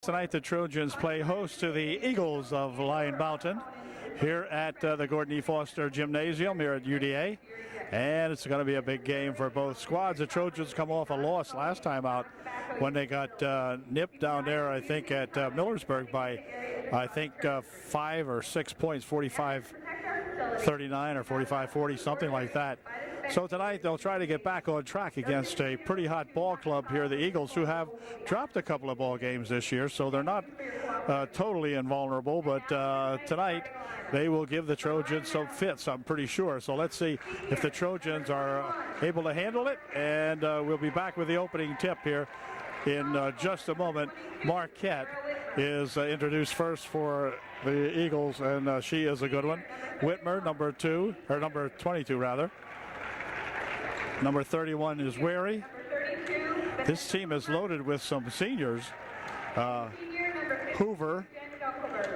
Tonight the Trojans play host to the Eagles of Lion Mountain here at the Gordon E. Foster Gymnasium here at UDA. And it's going to be a big game for both squads. The Trojans come off a loss last time out when they got nipped down there, I think, at Millersburg by, 5 or 6 points, 45-39 or 45-40, something like that. So tonight they'll try to get back on track against a pretty hot ball club here, the Eagles, who have dropped a couple of ball games this year, so they're not totally invulnerable. But tonight they will give the Trojans some fits, I'm pretty sure. So let's see if the Trojans are able to handle it, and we'll be back with the opening tip here in just a moment. Marquette is introduced first for the Eagles, and she is a good one. Whitmer, number 22 rather. Number 31 is Wary. This team is loaded with some seniors. Hoover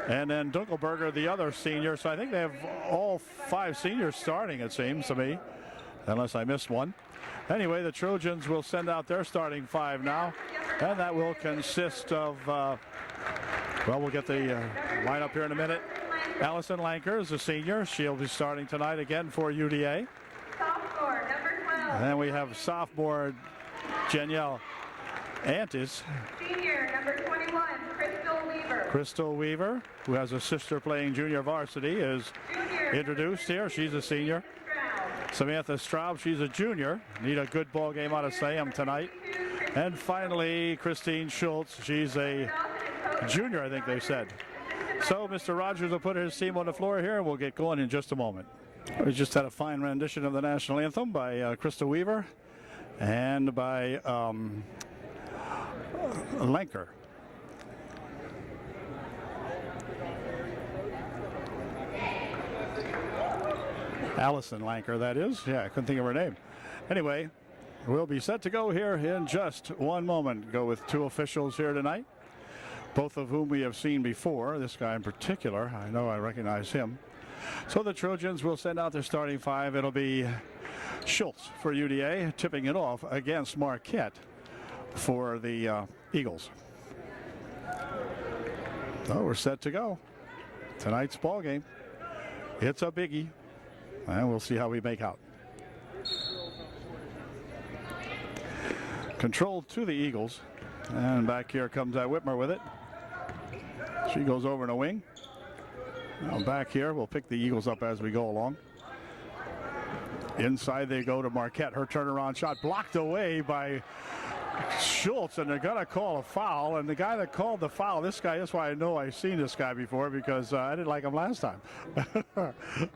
and then Dunkelberger, the other senior. So I think they have all 5 seniors starting, it seems to me, unless I missed one. Anyway, the Trojans will send out their starting 5 now, and that will consist of, we'll get the lineup here in a minute. Allison Lanker is a senior. She'll be starting tonight again for UDA. Sophomore, number 12. And then we have sophomore Jenielle Antis. Senior, number 21, Crystal Weaver. Crystal Weaver, who has a sister playing junior varsity, is introduced here. She's a senior. Samantha Straub, she's a junior. Need a good ball game out of Sam tonight. And finally, Christine Schultz. She's a junior, I think they said. So Mr. Rogers will put his team on the floor here, and we'll get going in just a moment. We just had a fine rendition of the national anthem by Crystal Weaver and by Lanker. Allison Lanker, that is. Yeah, I couldn't think of her name. Anyway, we'll be set to go here in just one moment. Go with 2 officials here tonight, both of whom we have seen before. This guy in particular, I know I recognize him. So the Trojans will send out their starting 5. It'll be Schultz for UDA, tipping it off against Marquette for the Eagles. So we're set to go. Tonight's ball game. It's a biggie, and we'll see how we make out. Control to the Eagles, and back here comes Whitmer with it. She goes over in a wing. Now back here, we'll pick the Eagles up as we go along. Inside they go to Marquette. Her turnaround shot blocked away by Schultz, and they're going to call a foul. And the guy that called the foul, this guy, that's why I know I've seen this guy before, because I didn't like him last time.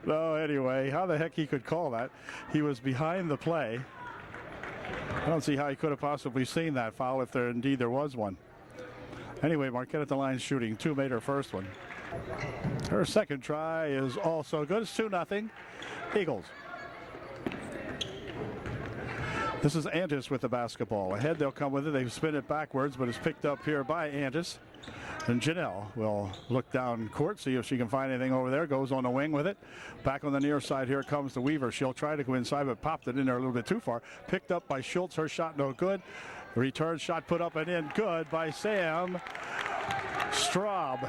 No, anyway, how the heck he could call that? He was behind the play. I don't see how he could have possibly seen that foul if indeed there was one. Anyway, Marquette at the line shooting. 2 made her first one. Her second try is also good. It's 2-0 Eagles. This is Antis with the basketball. Ahead, they'll come with it. They spin it backwards, but it's picked up here by Antis. And Janelle will look down court, see if she can find anything over there. Goes on the wing with it. Back on the near side, here comes the Weaver. She'll try to go inside, but popped it in there a little bit too far. Picked up by Schultz. Her shot no good. Return shot put up and in. Good by Sam Straub.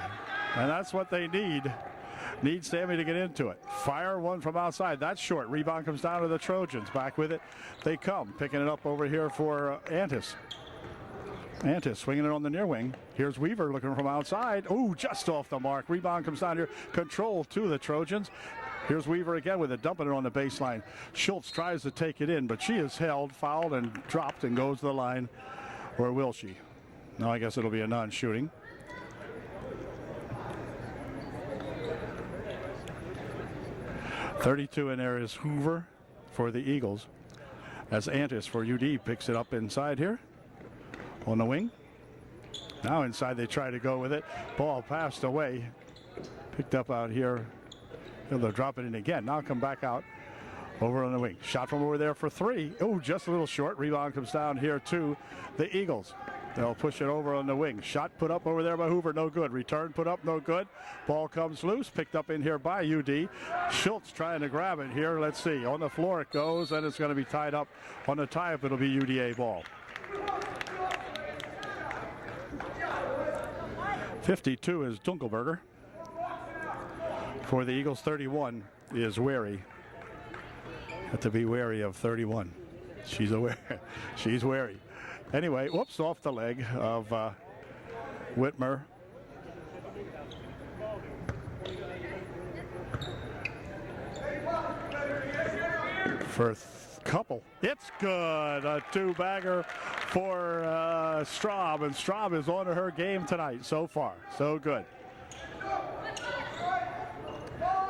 And that's what they need. Need Sammy to get into it. Fire one from outside. That's short. Rebound comes down to the Trojans. Back with it. They come. Picking it up over here for Antis. Antis swinging it on the near wing. Here's Weaver looking from outside. Oh, just off the mark. Rebound comes down here. Control to the Trojans. Here's Weaver again with it, dumping it on the baseline. Schultz tries to take it in, but she is held, fouled, and dropped and goes to the line. Or will she? No, I guess it'll be a non-shooting. .32 in there is Hoover for the Eagles, as Antis for UD picks it up inside here on the wing. Now inside they try to go with it. Ball passed away. Picked up out here. They'll drop it in again. Now come back out over on the wing. Shot from over there for 3. Oh, just a little short. Rebound comes down here to the Eagles. They'll push it over on the wing. Shot put up over there by Hoover, no good. Return put up, no good. Ball comes loose, picked up in here by UD. Schultz trying to grab it here. Let's see. On the floor it goes, and it's going to be tied up. On the tie-up, it'll be UDA ball. 52 is Dunkelberger. For the Eagles, 31 is Wary. Have to be wary of 31. She's aware. She's wary. Anyway, whoops, off the leg of Whitmer. For couple. It's good. A two-bagger for Straub, and Straub is on to her game tonight so far. So good.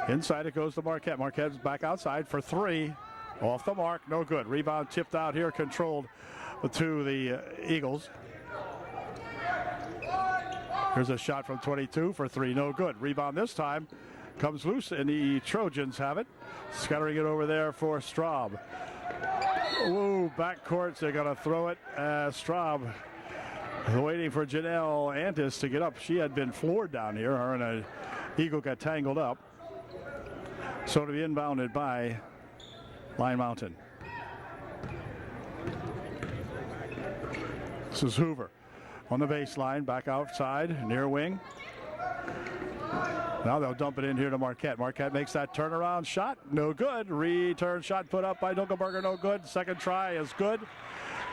Inside it goes to Marquette. Marquette's back outside for three. Off the mark, no good. Rebound tipped out here, controlled to the Eagles. Here's a shot from 22 for three, no good. Rebound this time comes loose, and the Trojans have it. Scattering it over there for Straub. Ooh, backcourt, they're going to throw it. Straub waiting for Janelle Antis to get up. She had been floored down here. Her and an Eagle got tangled up. So to be inbounded by Lion Mountain. This is Hoover on the baseline, back outside, near wing. Now they'll dump it in here to Marquette. Marquette makes that turnaround shot, no good. Return shot put up by Dunkelberger, no good. Second try is good.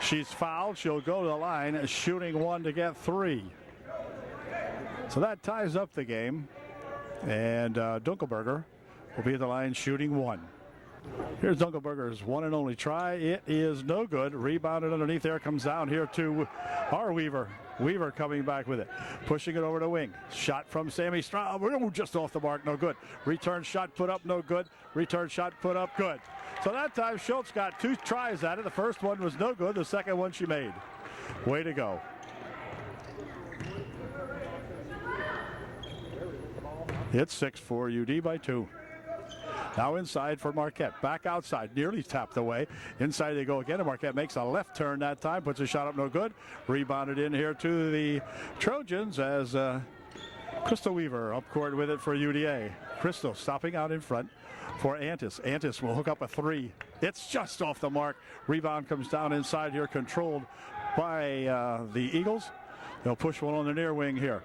She's fouled. She'll go to the line, shooting one to get three. So that ties up the game. And Dunkelberger will be at the line shooting one. Here's Dunkelberger's one and only try. It is no good. Rebounded underneath there. Comes down here to our Weaver. Weaver coming back with it. Pushing it over to wing. Shot from Sammy Straub. Ooh, just off the mark. No good. Return shot put up. No good. Return shot put up. Good. So that time Schultz got two tries at it. The first one was no good. The second one she made. Way to go. It's 6-4 UD by 2. Now inside for Marquette. Back outside. Nearly tapped away. Inside they go again. And Marquette makes a left turn that time. Puts a shot up. No good. Rebounded in here to the Trojans as Crystal Weaver up court with it for UDA. Crystal stopping out in front for Antis. Antis will hook up a three. It's just off the mark. Rebound comes down inside here. Controlled by the Eagles. They'll push one on the near wing here.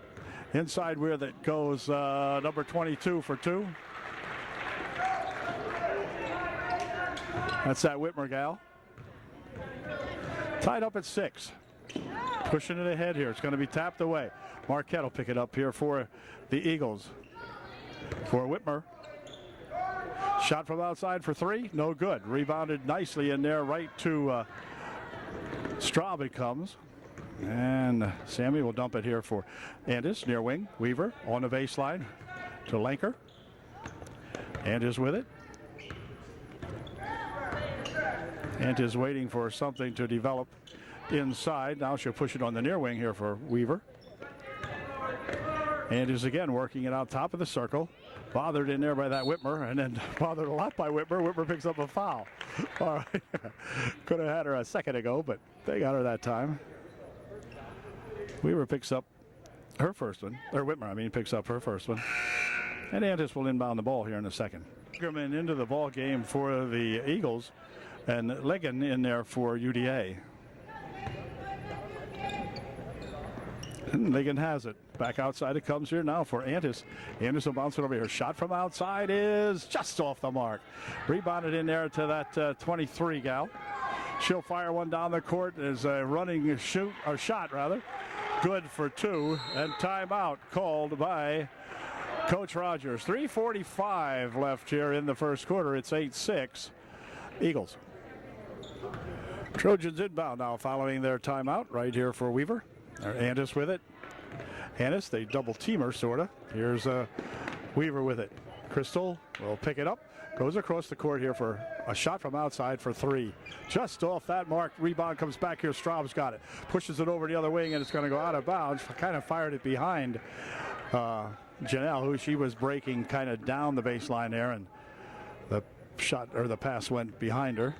Inside where that goes number 22 for two. That's that Whitmer gal. Tied up at 6. Pushing it ahead here. It's going to be tapped away. Marquette will pick it up here for the Eagles. For Whitmer. Shot from outside for three. No good. Rebounded nicely in there right to Straub it comes. And Sammy will dump it here for Andis, near wing. Weaver on the baseline to Lanker. Andis with it. Andis waiting for something to develop inside. Now she'll push it on the near wing here for Weaver. Andis again working it out top of the circle. Bothered in there by that Whitmer, and then bothered a lot by Whitmer. Whitmer picks up a foul. All right. Could have had her a second ago, but they got her that time. Weaver picks up her first one, or Whitmer, picks up her first one. And Andis will inbound the ball here in a second. Ackerman into the ball game for the Eagles, and Ligon in there for UDA. And Ligon has it. Back outside it comes here now for Andis. Andis will bounce it over here. Shot from outside is just off the mark. Rebounded in there to that 23 gal. She'll fire one down the court as a running shot rather. Good for two, and timeout called by Coach Rogers. 3:45 left here in the first quarter. It's 8-6 Eagles. Trojans inbound now following their timeout right here for Weaver. Andis with it. Andis, they double team her sort of. Here's Weaver with it. Crystal will pick it up. Goes across the court here for a shot from outside for three. Just off that mark. Rebound comes back here. Straub's got it. Pushes it over the other wing, and it's going to go out of bounds. Kind of fired it behind Janelle, who she was breaking kind of down the baseline there, and the shot or the pass went behind her.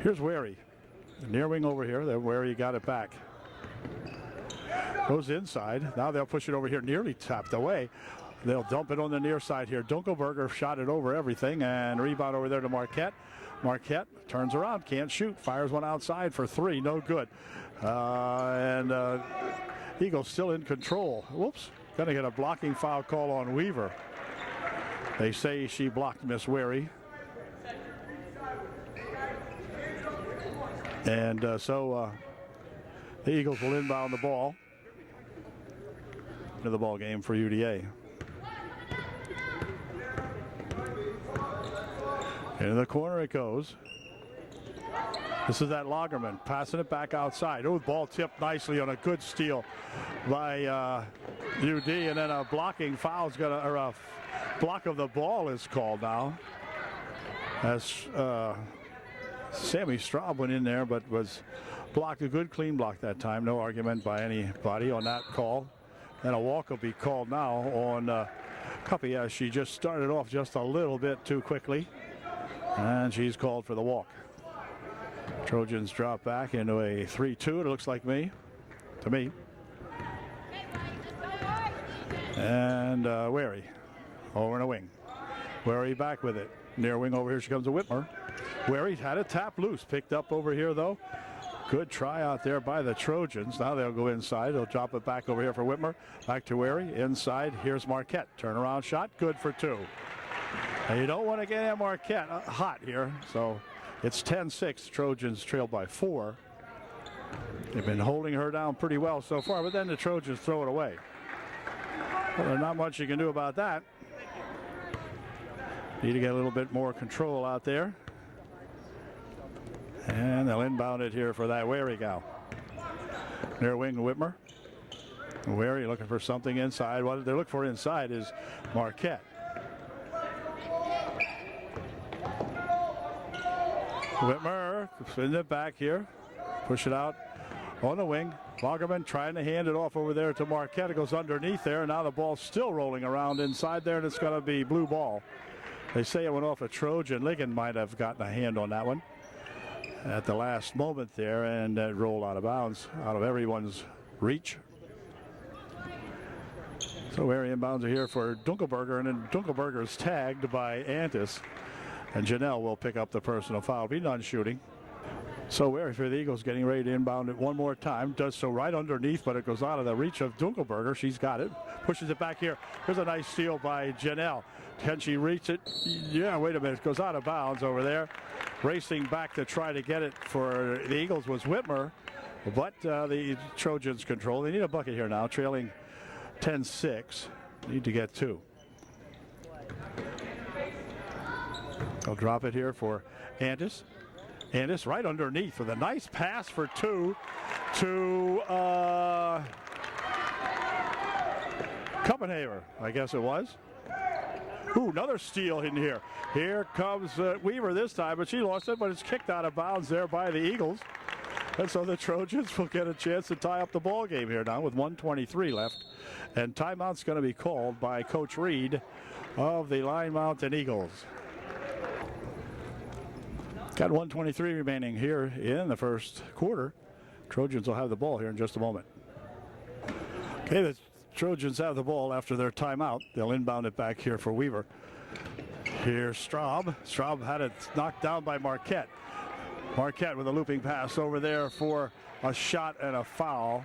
Here's Wary. Near wing over here. Wary got it back. Goes inside. Now they'll push it over here. Nearly tapped away. They'll dump it on the near side here. Dunkelberger shot it over everything, and rebound over there to Marquette. Marquette turns around, can't shoot, fires one outside for three, no good. And Eagles still in control. Whoops. Going to get a blocking foul call on Weaver. They say she blocked Miss Wary. And so the Eagles will inbound the ball into the ball game for UDA. Into the corner it goes. This is that Lagerman passing it back outside. Oh, ball tipped nicely on a good steal by UD, and then a blocking foul is going to, or a block of the ball is called now. As Sammy Straub went in there, but was blocked, a good clean block that time. No argument by anybody on that call. And a walk will be called now on Cuppy, as she just started off just a little bit too quickly. And she's called for the walk. Trojans drop back into a 3-2, it looks like to me. And Wary over in a wing. Wary back with it. Near wing over here, she comes to Whitmer. Wary had a tap loose, picked up over here though. Good try out there by the Trojans. Now they'll go inside. They'll drop it back over here for Whitmer. Back to Wary. Inside, here's Marquette. Turnaround shot, good for 2. And you don't want to get Marquette hot here. So it's 10-6. Trojans trail by 4. They've been holding her down pretty well so far, but then the Trojans throw it away. Well, there's not much you can do about that. Need to get a little bit more control out there. And they'll inbound it here for that Wary gal. Near wing Whitmer. Wary looking for something inside. What they're looking for inside is Marquette. Whitmer spins it back here. Push it out on the wing. Lagerman trying to hand it off over there to Marquette. It goes underneath there, and now the ball's still rolling around inside there, and it's going to be blue ball. They say it went off a Trojan. Ligon might have gotten a hand on that one at the last moment there, and it rolled out of bounds, out of everyone's reach. So Wary inbounds are here for Dunkelberger, and then Dunkelberger is tagged by Antis, and Janelle will pick up the personal foul. Be none shooting. So Wary for the Eagles getting ready to inbound it one more time. Does so right underneath, but it goes out of the reach of Dunkelberger. She's got it. Pushes it back here. Here's a nice steal by Janelle. Can she reach it? Yeah, wait a minute. It goes out of bounds over there. Racing back to try to get it for the Eagles was Whitmer, but the Trojans control. They need a bucket here now, trailing 10-6. Need to get 2. They'll drop it here for Andis. Andis right underneath with a nice pass for 2 to Kuppenhaver, I guess it was. Ooh, another steal in here. Here comes Weaver this time, but she lost it, but it's kicked out of bounds there by the Eagles. And so the Trojans will get a chance to tie up the ball game here now with 1:23 left. And timeout's going to be called by Coach Reed of the Lyon Mountain Eagles. Got 1:23 remaining here in the first quarter. Trojans will have the ball here in just a moment. Okay, the Trojans have the ball after their timeout. They'll inbound it back here for Weaver. Here's Straub. Straub had it knocked down by Marquette. Marquette with a looping pass over there for a shot and a foul.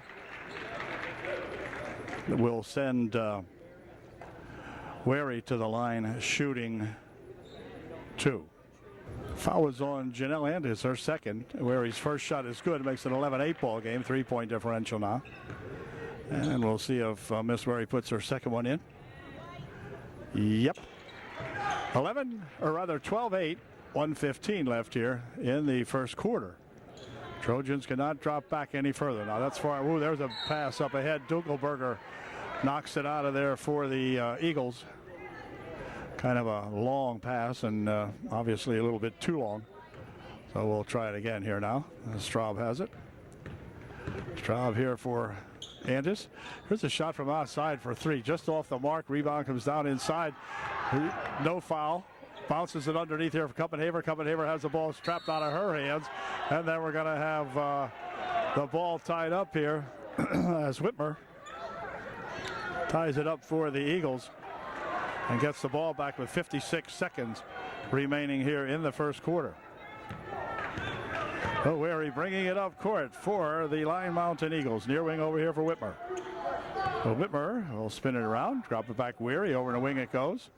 Will send Wary to the line shooting 2. Foul was on Janelle Andis, her second. Wary's first shot is good. It makes it an 11-8 ball game. 3-point differential now. And we'll see if Miss Wary puts her second one in. Yep. 12-8, 1:15 left here in the first quarter. Trojans cannot drop back any further. Now that's far. Ooh, there's a pass up ahead. Dunkelberger knocks it out of there for the Eagles. Kind of a long pass, and obviously a little bit too long. So we'll try it again here now. Straub has it. Straub here for Andis. Here's a shot from outside for 3, just off the mark. Rebound comes down inside. No foul. Bounces it underneath here for Kuppenhaver. Kuppenhaver has the ball trapped out of her hands. And then we're going to have the ball tied up here as Whitmer ties it up for the Eagles and gets the ball back with 56 seconds remaining here in the first quarter. Weary bringing it up court for the Lion Mountain Eagles. Near wing over here for Whitmer. Well, Whitmer will spin it around, drop it back Weary, over in the wing it goes.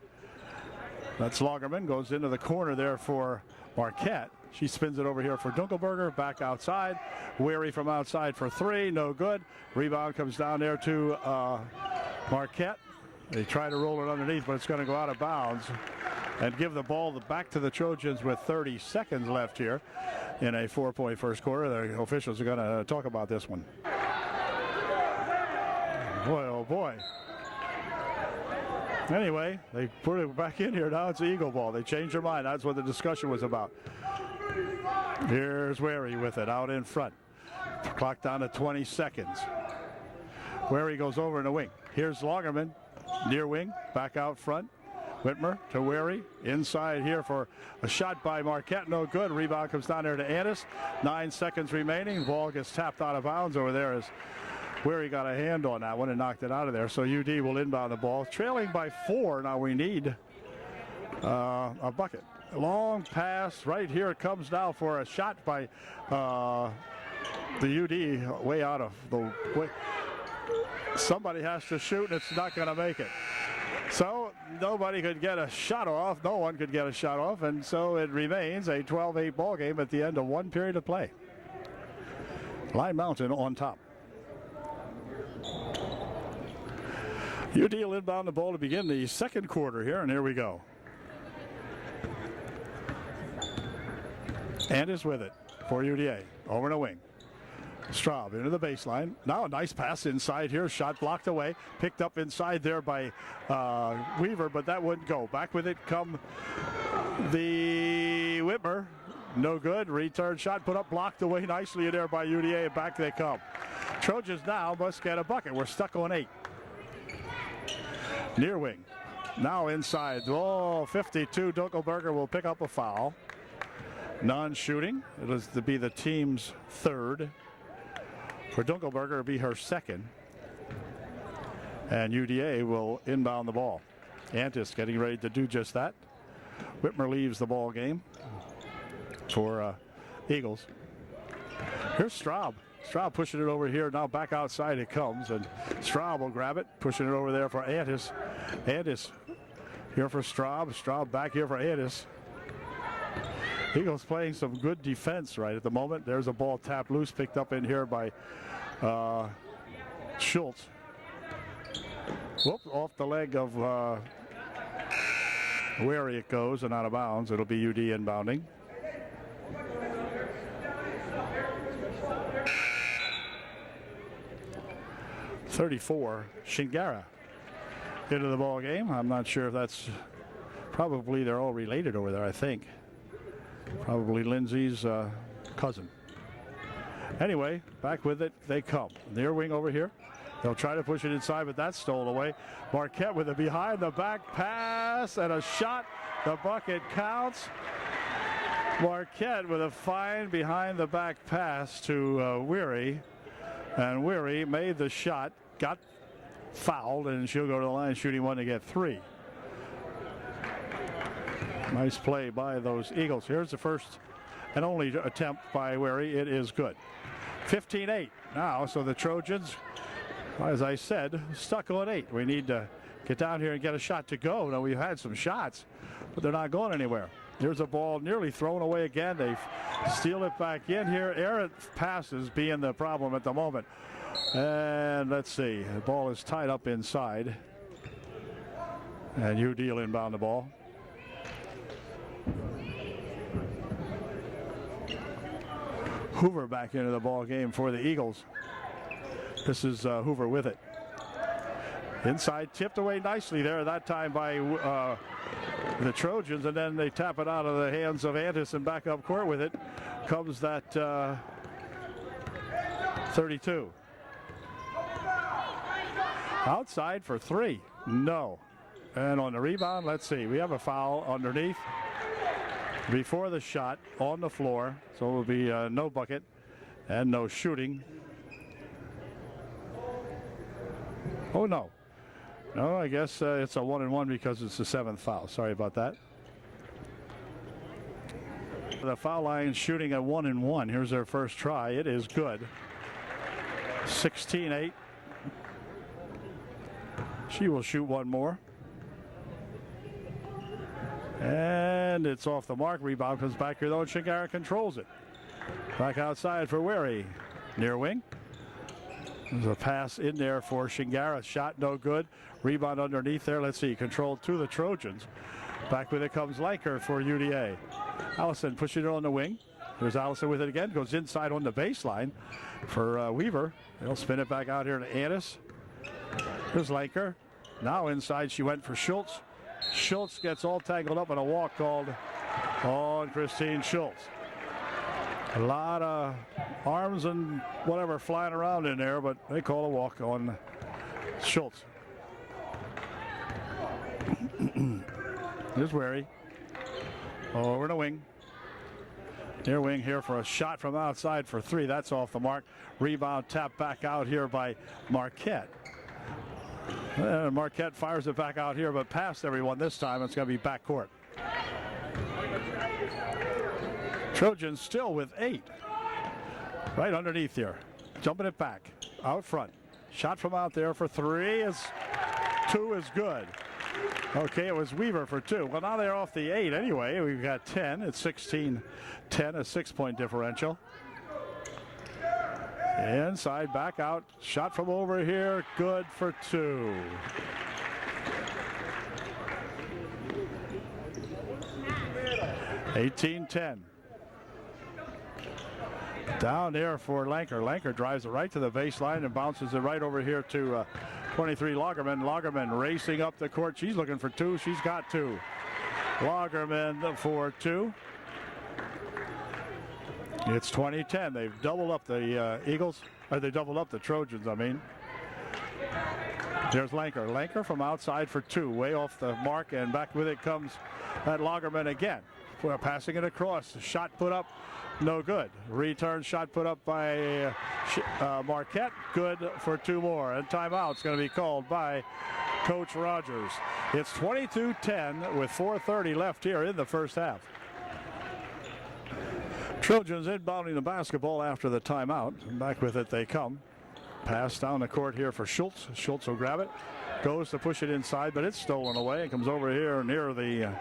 That's Lagerman, goes into the corner there for Marquette. She spins it over here for Dunkelberger, back outside. Weary from outside for three, no good. Rebound comes down there to Marquette. They try to roll it underneath, but it's going to go out of bounds and give the ball back to the Trojans with 30 seconds left here in a 4-point first quarter. The officials are going to talk about this one. Boy, oh boy. Anyway, they put it back in here. Now it's the Eagle ball. They changed their mind. That's what the discussion was about. Here's Wary with it out in front. Clock down to 20 seconds. Wary goes over in the wing. Here's Lagerman, near wing, back out front. Whitmer to Wary, inside here for a shot by Marquette, no good. Rebound comes down there to Annis. 9 seconds remaining. Ball gets tapped out of bounds over there as Wary got a hand on that one and knocked it out of there. So UD will inbound the ball, trailing by 4. Now we need a bucket. Long pass right here. It comes now for a shot by the UD way out of the way. Somebody has to shoot, and it's not going to make it. So nobody could get a shot off. No one could get a shot off, and so it remains a 12-8 ball game at the end of 1 period of play. Lion Mountain on top. UD will inbound the ball to begin the second quarter here, and here we go. And is with it for UDA. Over in a wing. Straub into the baseline. Now a nice pass inside here. Shot blocked away. Picked up inside there by Weaver, but that wouldn't go. Back with it come the Whitmer. No good. Return shot put up, blocked away nicely there by UDA. Back they come. Trojans now must get a bucket. We're stuck on 8. Near wing. Now inside. Oh, 52. Dunkelberger will pick up a foul. Non-shooting. It is to be the team's third. For Dunkelberger, it'll be her second. And UDA will inbound the ball. Antis getting ready to do just that. Whitmer leaves the ball game for Eagles. Here's Straub. Straub pushing it over here. Now back outside it comes. And Straub will grab it. Pushing it over there for Antis. Antis here for Straub. Straub back here for Antis. Eagles playing some good defense right at the moment. There's a ball tapped loose, picked up in here by Schultz. Whoop, off the leg of Wary it goes and out of bounds. It'll be UD inbounding. .34, Shingara into the ball game. I'm not sure if that's probably they're all related over there, I think. Probably Lindsay's cousin. Anyway, back with it they come. Near wing over here. They'll try to push it inside, but that's stolen away. Marquette with a behind the back pass and a shot. The bucket counts. Marquette with a fine behind the back pass to Weary. And Weary made the shot, got fouled, and she'll go to the line shooting 1 to get 3. Nice play by those Eagles. Here's the first and only attempt by Wary. It is good. 15-8 now, so the Trojans, as I said, stuck on 8. We need to get down here and get a shot to go. Now, we've had some shots, but they're not going anywhere. Here's a ball nearly thrown away again. They steal it back in here. Errant passes being the problem at the moment. And let's see. The ball is tied up inside. And UD will inbound the ball. Hoover back into the ball game for the Eagles. This is Hoover with it. Inside, tipped away nicely there that time by the Trojans, and then they tap it out of the hands of Antis and back up court with it. Comes that 32. Outside for 3. No. And on the rebound, let's see. We have a foul underneath. Before the shot on the floor, so it will be no bucket and no shooting. Oh no, I guess it's a 1-and-1 because it's the 7th foul. Sorry about that. The foul line shooting a 1-and-1. Here's their first try. It is good. 16-8. She will shoot one more. And it's off the mark. Rebound comes back here though, and Shingara controls it. Back outside for Wary. Near wing. There's a pass in there for Shingara. Shot no good. Rebound underneath there. Let's see. Controlled to the Trojans. Back with it comes Liker for UDA. Allison pushing it on the wing. There's Allison with it again. Goes inside on the baseline for Weaver. They'll spin it back out here to Annis. Here's Liker. Now inside she went for Schultz. Schultz gets all tangled up in a walk called on Christine Schultz. A lot of arms and whatever flying around in there, but they call a walk on Schultz. Here's Wary. Over the wing. Near wing here for a shot from outside for three. That's off the mark. Rebound tap back out here by Marquette. Marquette fires it back out here, but past everyone this time. It's going to be backcourt. Trojans still with 8. Right underneath here. Jumping it back. Out front. Shot from out there for 3 is 2 is good. Okay, it was Weaver for 2. Well, now they're off the 8 anyway. We've got 10. It's 16-10, a 6-point differential. Inside, back out. Shot from over here. Good for 2. (18-10). Down there for Lanker. Lanker drives it right to the baseline and bounces it right over here to 23 Lagerman. Lagerman racing up the court. She's looking for 2. She's got 2. Lagerman for 2. It's 20-10. They've doubled up the Eagles. Or they doubled up the Trojans, I mean. There's Lanker. Lanker from outside for 2. Way off the mark, and back with it comes that Lagerman again. We're passing it across. Shot put up. No good. Return shot put up by Marquette. Good for 2 more. And timeout's going to be called by Coach Rogers. It's 22-10 with 4:30 left here in the first half. Trojans inbounding the basketball after the timeout. Back with it they come. Pass down the court here for Schultz. Schultz will grab it. Goes to push it inside, but it's stolen away. It comes over here near the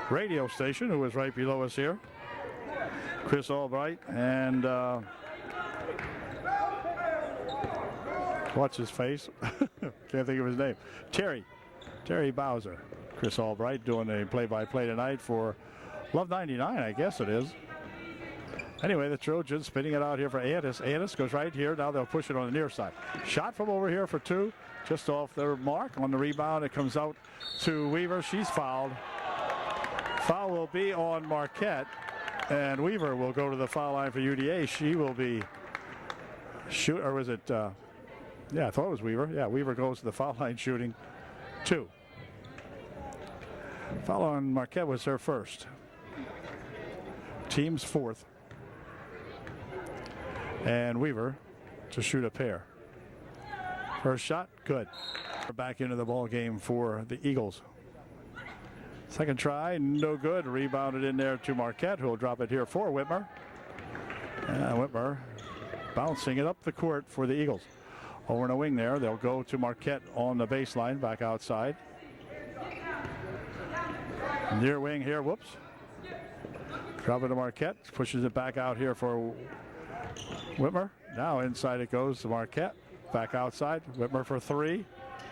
radio station, who is right below us here. Chris Albright and what's his face? Can't think of his name. Terry Bowser. Chris Albright doing a play-by-play tonight for Love 99, I guess it is. Anyway, the Trojans spinning it out here for Annis. Annis goes right here. Now they'll push it on the near side. Shot from over here for 2. Just off their mark on the rebound. It comes out to Weaver. She's fouled. Foul will be on Marquette. And Weaver will go to the foul line for UDA. She will be or was it? Yeah, I thought it was Weaver. Yeah, Weaver goes to the foul line shooting 2. Foul on Marquette was her first. Team's 4th. And Weaver to shoot a pair. First shot, good. Back into the ball game for the Eagles. Second try, no good. Rebounded in there to Marquette, who will drop it here for Whitmer. Whitmer bouncing it up the court for the Eagles. Over in a wing there, they'll go to Marquette on the baseline, back outside. Near wing here, whoops. Drop it to Marquette, pushes it back out here for Whitmer. Now inside it goes to Marquette. Back outside, Whitmer for 3.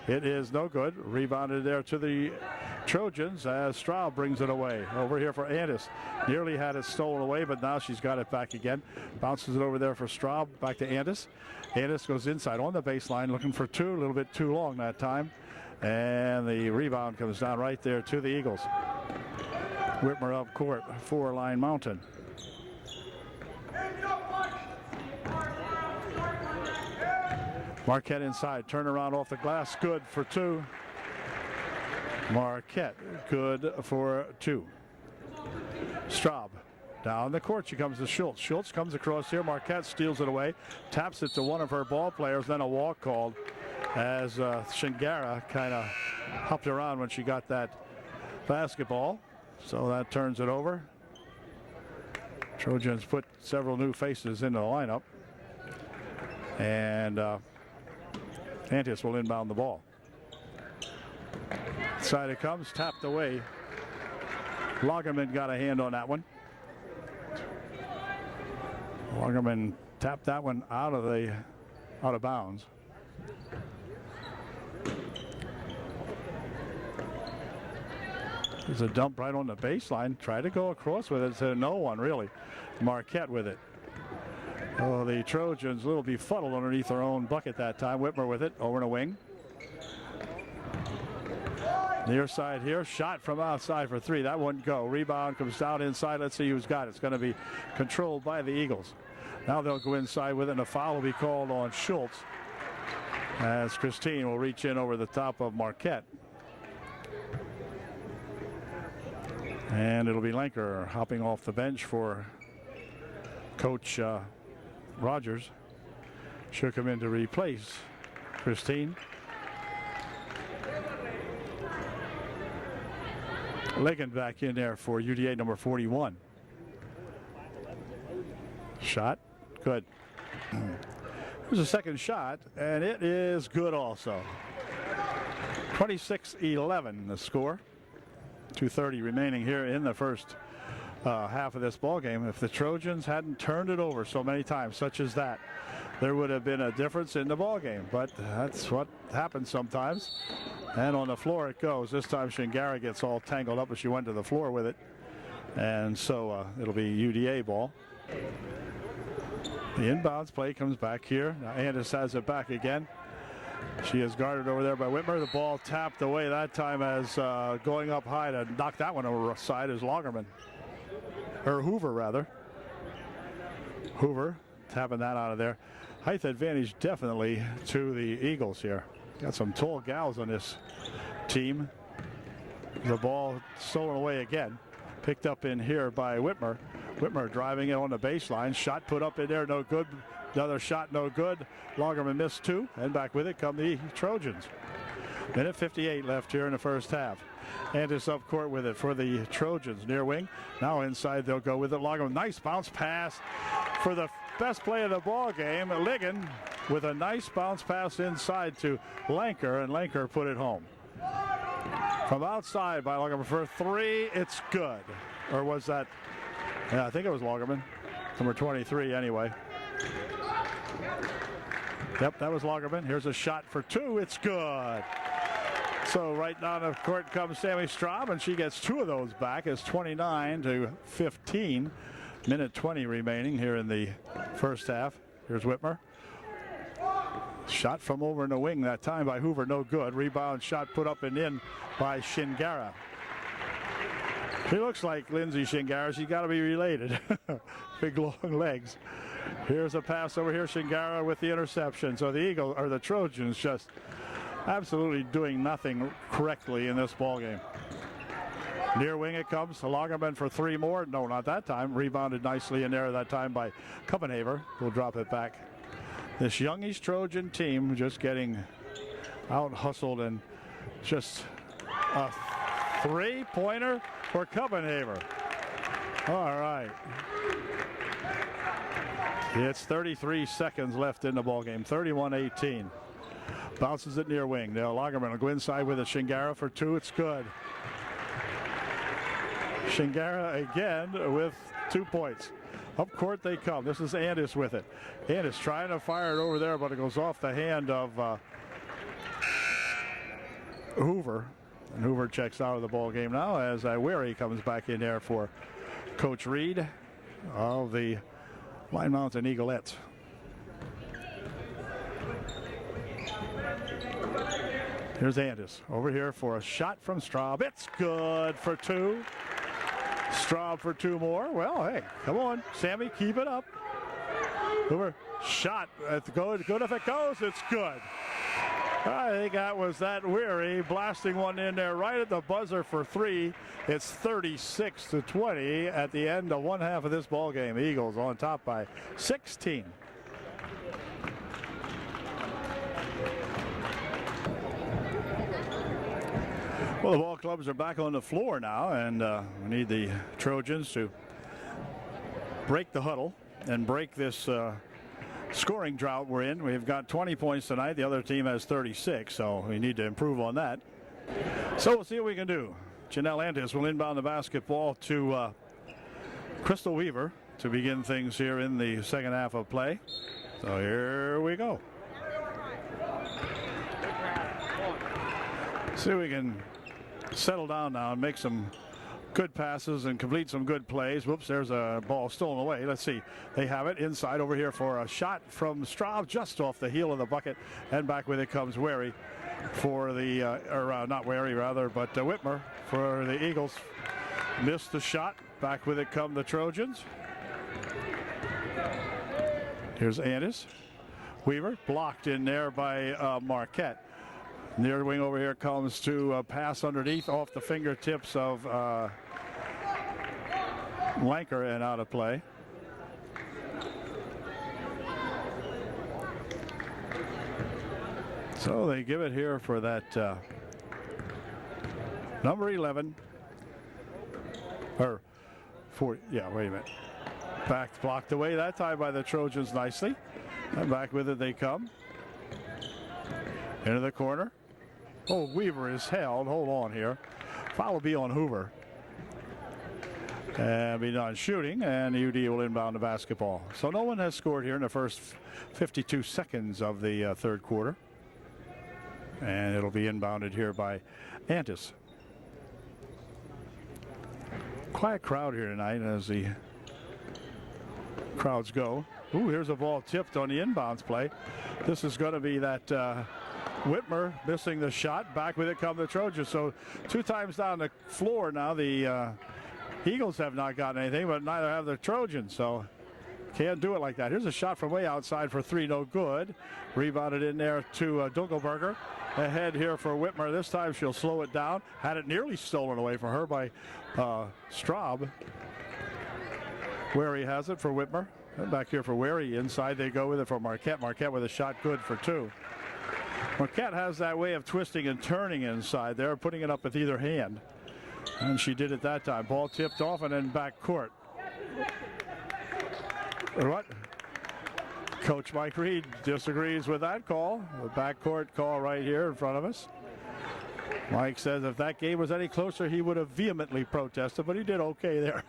It is no good. Rebounded there to the Trojans as Straub brings it away. Over here for Annis. Nearly had it stolen away, but now she's got it back again. Bounces it over there for Straub. Back to Annis. Annis goes inside on the baseline, looking for 2. A little bit too long that time. And the rebound comes down right there to the Eagles. Whitmer up court for Line Mountain. Marquette inside, turnaround off the glass, good for 2. Marquette, good for 2. Straub, down the court, she comes to Schultz. Schultz comes across here, Marquette steals it away, taps it to one of her ball players, then a walk called as Shingara kind of hopped around when she got that basketball. So that turns it over. Trojans put several new faces into the lineup. And Antis will inbound the ball. Side it comes, tapped away. Lagerman got a hand on that one. Lagerman tapped that one out of bounds. There's a dump right on the baseline. Tried to go across with it, so no one really. Marquette with it. Oh, the Trojans a little befuddled underneath their own bucket that time. Whitmer with it over in a wing. Near side here, shot from outside for three. That wouldn't go. Rebound comes down inside. Let's see who's got it. It's going to be controlled by the Eagles. Now they'll go inside with it, and a foul will be called on Schultz as Christine will reach in over the top of Marquette. And it'll be Lenker hopping off the bench for Coach Rogers. She'll come in to replace Christine. Ligon back in there for UDA number 41. Shot, good. There's a second shot, and it is good also. 26-11 the score. 2:30 remaining here in the first half of this ball game. If the Trojans hadn't turned it over so many times, such as that, there would have been a difference in the ball game. But that's what happens sometimes. And on the floor it goes. This time Shingara gets all tangled up as she went to the floor with it. And so it'll be UDA ball. The inbounds play comes back here. Now Andis has it back again. She is guarded over there by Whitmer. The ball tapped away that time as going up high to knock that one over side is Lagerman. Or Hoover, rather. Hoover tapping that out of there. Height advantage definitely to the Eagles here. Got some tall gals on this team. The ball stolen away again. Picked up in here by Whitmer. Whitmer driving it on the baseline. Shot put up in there, no good. Another shot, no good. Lagerman missed two, and back with it come the Trojans. Minute 58 left here in the first half. Andis up court with it for the Trojans. Near wing. Now inside they'll go with it. Lagerman, nice bounce pass for the best play of the ball game. Ligon with a nice bounce pass inside to Lenker, and Lenker put it home. From outside by Lagerman for three, it's good. Or was that? Yeah, I think it was Lagerman. Number 23 anyway. Yep, that was Lagerman. Here's a shot for two. It's good. So right down the court comes Sammy Straub, and she gets two of those back. It's 29-15. Minute 20 remaining here in the first half. Here's Whitmer. Shot from over in the wing that time by Hoover, no good. Rebound shot put up and in by Shingara. She looks like Lindsay Shingara. She's got to be related. Big long legs. Here's a pass over here. Shingara with the interception. So the Eagles or the Trojans just absolutely doing nothing correctly in this ball game. Near wing it comes to Lagerman for three more. No, not that time. Rebounded nicely in there that time by Kuppenhaver. We'll drop it back. This youngish Trojan team just getting out hustled, and just a three-pointer for Kuppenhaver. All right. It's 33 seconds left in the ball game. 31-18. Bounces it near wing. Now Lagerman will go inside with a Shingara for two. It's good. Shingara again with 2 points. Up court they come. This is Andis with it. Andis trying to fire it over there, but it goes off the hand of Hoover. And Hoover checks out of the ball game now as Weary comes back in there for Coach Reed of the Line Mountain Eaglettes. Here's Andis over here for a shot from Straub. It's good for two. Straub for two more. Well, hey, come on, Sammy, keep it up. Hoover shot. It's good if it goes. It's good. I think that was that Weary blasting one in there right at the buzzer for three. It's 36-20 at the end of one half of this ball game. Eagles on top by 16. Well, the ball clubs are back on the floor now, and we need the Trojans to break the huddle and break this scoring drought we're in. We've got 20 points tonight. The other team has 36, so we need to improve on that. So we'll see what we can do. Janelle Antis will inbound the basketball to Crystal Weaver to begin things here in the second half of play. So here we go. See if we can settle down now and make some good passes and complete some good plays. Whoops, there's a ball stolen away. Let's see. They have it inside over here for a shot from Straub just off the heel of the bucket. And back with it comes Wary for the, not Wary rather, but Whitmer for the Eagles. Missed the shot. Back with it come the Trojans. Here's Antis. Weaver blocked in there by Marquette. Near wing over here comes to pass underneath off the fingertips of Lanker and out of play. So they give it here for that number 11. Or wait a minute. Back blocked away that time by the Trojans nicely. And back with it they come. Into the corner. Oh, Weaver is held. Hold on here. Foul will be on Hoover. And be done shooting, and the UD will inbound the basketball. So no one has scored here in the first 52 seconds of the third quarter. And it'll be inbounded here by Antis. Quiet crowd here tonight as the crowds go. Ooh, here's a ball tipped on the inbounds play. This is going to be that Whitmer missing the shot. Back with it come the Trojans. So 2 times down the floor now. The Eagles have not gotten anything, but neither have the Trojans. So can't do it like that. Here's a shot from way outside for 3, no good. Rebounded in there to Dunkelberger. Ahead here for Whitmer. This time she'll slow it down. Had it nearly stolen away from her by Straub. Wary has it for Whitmer. And back here for Wary. Inside they go with it for Marquette. Marquette with a shot good for 2. Marquette has that way of twisting and turning inside there, putting it up with either hand. And she did it that time. Ball tipped off and then back court. What? Coach Mike Reed disagrees with that call. The backcourt call right here in front of us. Mike says if that game was any closer, he would have vehemently protested, but he did okay there.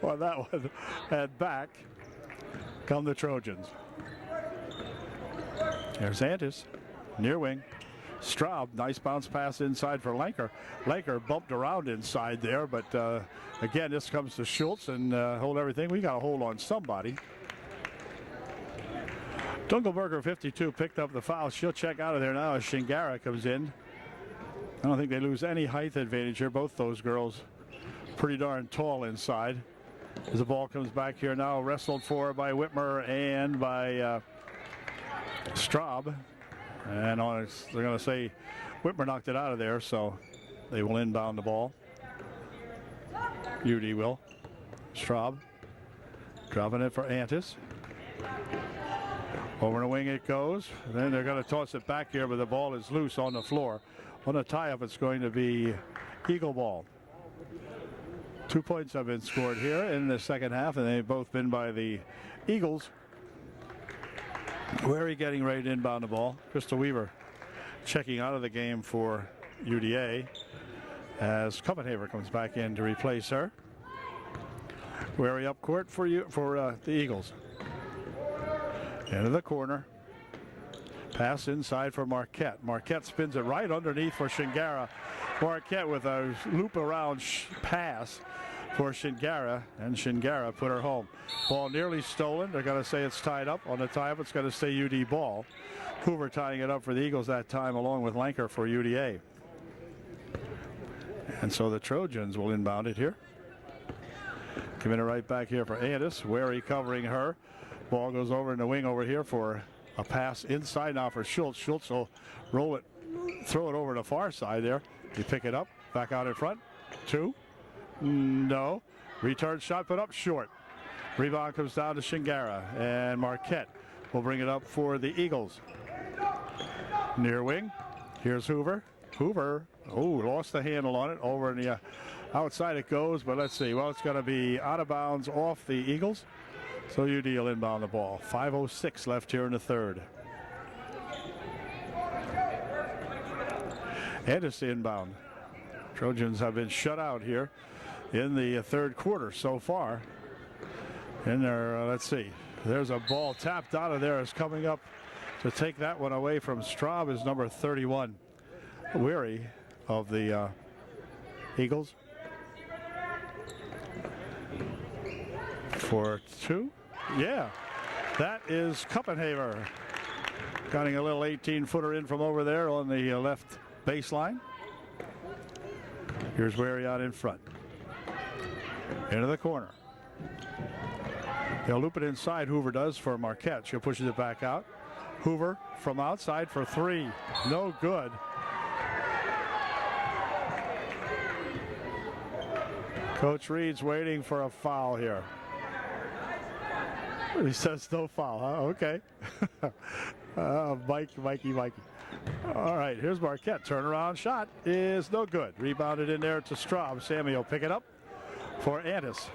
Well, that one. And back come the Trojans. There's Antis, near wing. Straub, nice bounce pass inside for Lanker. Lanker bumped around inside there, but again, this comes to Schultz and hold everything. We got a hold on somebody. Dunkelberger, 52, picked up the foul. She'll check out of there now as Shingara comes in. I don't think they lose any height advantage here. Both those girls pretty darn tall inside. As the ball comes back here now, wrestled for by Whitmer and by Straub. And they're going to say Whitmer knocked it out of there, so they will inbound the ball. UD will. Straub dropping it for Antis. Over the wing it goes. Then they're going to toss it back here, but the ball is loose on the floor. On a tie-up, it's going to be Eagle ball. 2 points have been scored here in the second half, and they've both been by the Eagles. Wary getting ready to inbound the ball. Crystal Weaver checking out of the game for UDA as Copenhaver comes back in to replace her. Wary up court for the Eagles. Into the corner. Pass inside for Marquette. Marquette spins it right underneath for Shingara. Marquette with a loop around pass for Shingara, and Shingara put her home. Ball nearly stolen. They're going to say it's tied up. On the tie-up, it's going to stay UD ball. Hoover tying it up for the Eagles that time, along with Lanker for UDA. And so the Trojans will inbound it here. Coming right back here for Antis. Wary covering her. Ball goes over in the wing over here for a pass inside now for Schultz. Schultz will roll it, throw it over the far side there. You pick it up, back out in front. 2. No. Return shot put up short. Rebound comes down to Shingara, and Marquette will bring it up for the Eagles. Near wing. Here's Hoover. Hoover, lost the handle on it over in the Outside it goes, but let's see. Well, it's going to be out of bounds off the Eagles. So UD will inbound the ball. 5:06 left here in the third. And it's inbound. Trojans have been shut out here in the third quarter so far. And there, let's see. There's a ball tapped out of there. It's coming up to take that one away from Straub is number 31. Weary of the Eagles. For two. Yeah, that is Kuppenhaver. Cutting a little 18-footer in from over there on the left baseline. Here's Weary out in front. Into the corner. He'll loop it inside, Hoover does, for Marquette. She'll pushes it back out. Hoover from outside for three. No good. Coach Reed's waiting for a foul here. He says no foul, huh? Okay. Mikey. All right, here's Marquette. Turnaround shot is no good. Rebounded in there to Straub. Sammy will pick it up for Antis.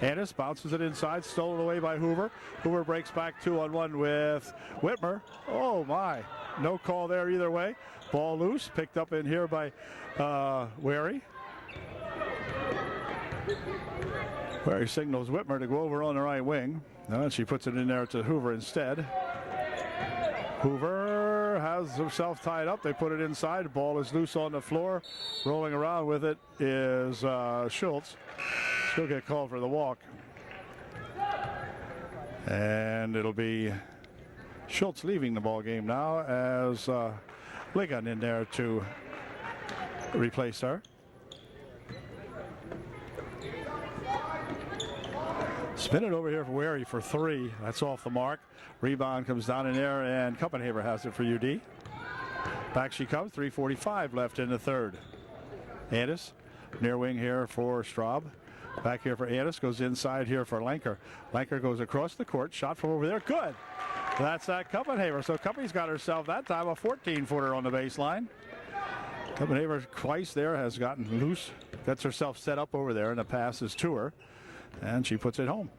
Antis bounces it inside, stolen away by Hoover. Hoover breaks back 2-on-1 with Whitmer. Oh my, no call there either way. Ball loose, picked up in here by Weary. Weary signals Whitmer to go over on the right wing. No, she puts it in there to Hoover instead. Hoover has himself tied up. They put it inside. The ball is loose on the floor. Rolling around with it is Schultz. She'll get called for the walk. And it'll be Schultz leaving the ball game now as Ligon in there to replace her. Spin it over here for Weary for three. That's off the mark. Rebound comes down in there, and Kuppenhaver has it for UD. Back she comes. 3:45 left in the third. Antis near wing here for Straub. Back here for Antis. Goes inside here for Lenker. Lenker goes across the court. Shot from over there. Good. That's that Kuppenhaver. So Kuppen's got herself that time a 14-footer on the baseline. Kuppenhaver twice there has gotten loose. Gets herself set up over there, and the pass is to her. And she puts it home.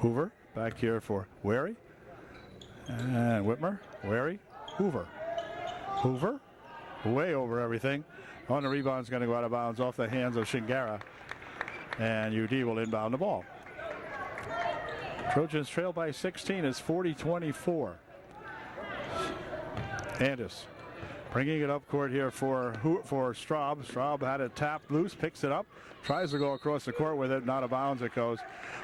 Hoover back here for Weary. And Whitmer, Weary, Hoover. Hoover, way over everything. On the rebound is going to go out of bounds off the hands of Shingara. And UD will inbound the ball. Trojans trail by 16. It's 40-24. Antis bringing it up court here for Straub. Straub had it tapped loose, picks it up, tries to go across the court with it, not out of bounds it goes.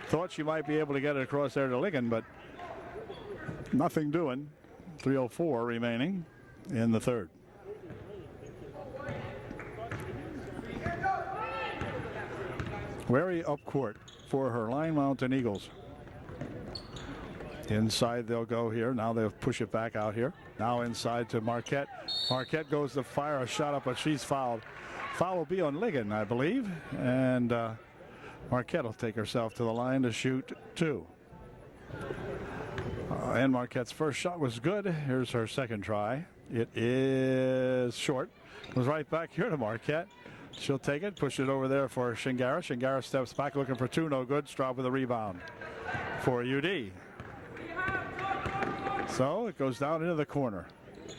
Thought she might be able to get it across there to Ligon, but nothing doing. 3:04 remaining in the third. Weary up court for her Line Mountain Eagles. Inside they'll go here. Now they'll push it back out here. Now inside to Marquette. Marquette goes to fire a shot up, but she's fouled. Foul will be on Ligon, I believe. And Marquette will take herself to the line to shoot two. And Marquette's first shot was good. Here's her second try. It is short. Goes right back here to Marquette. She'll take it, push it over there for Shingara. Shingara steps back looking for two, no good. Straub with a rebound for UD. So it goes down into the corner.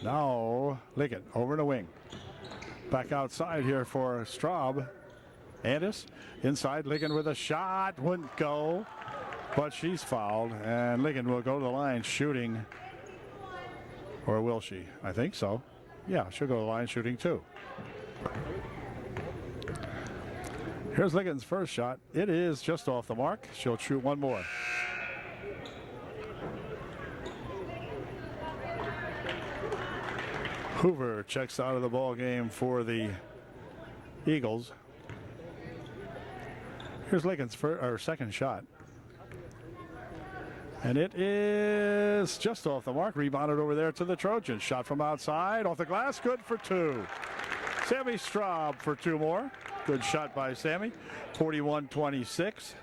Now Ligon over the wing. Back outside here for Straub. Antis inside. Ligon with a shot. Wouldn't go. But she's fouled. And Ligon will go to the line shooting. Or will she? I think so. Yeah, she'll go to the line shooting too. Here's Ligon's first shot. It is just off the mark. She'll shoot one more. Hoover checks out of the ball game for the Eagles. Here's Ligon's second shot. And it is just off the mark. Rebounded over there to the Trojans. Shot from outside, off the glass, good for two. Sammy Straub for two more. Good shot by Sammy. 41-26.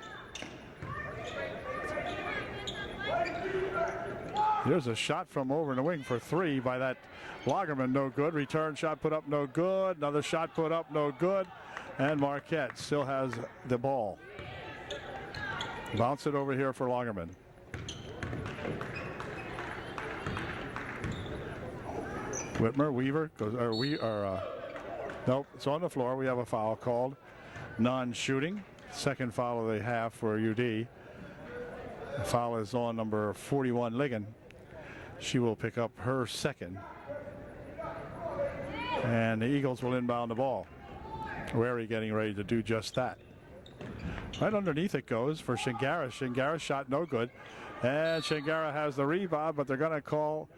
Here's a shot from over in the wing for three by that Lagerman, no good. Return shot put up, no good. Another shot put up, no good. And Marquette still has the ball. Bounce it over here for Lagerman. Whitmer, Weaver goes, nope, it's on the floor. We have a foul called. Non-shooting. Second foul of the half for UD. The foul is on number 41, Ligon. She will pick up her second. And the Eagles will inbound the ball. Wary getting ready to do just that. Right underneath it goes for Shingara. Shingara shot no good. And Shingara has the rebound, but they're going to call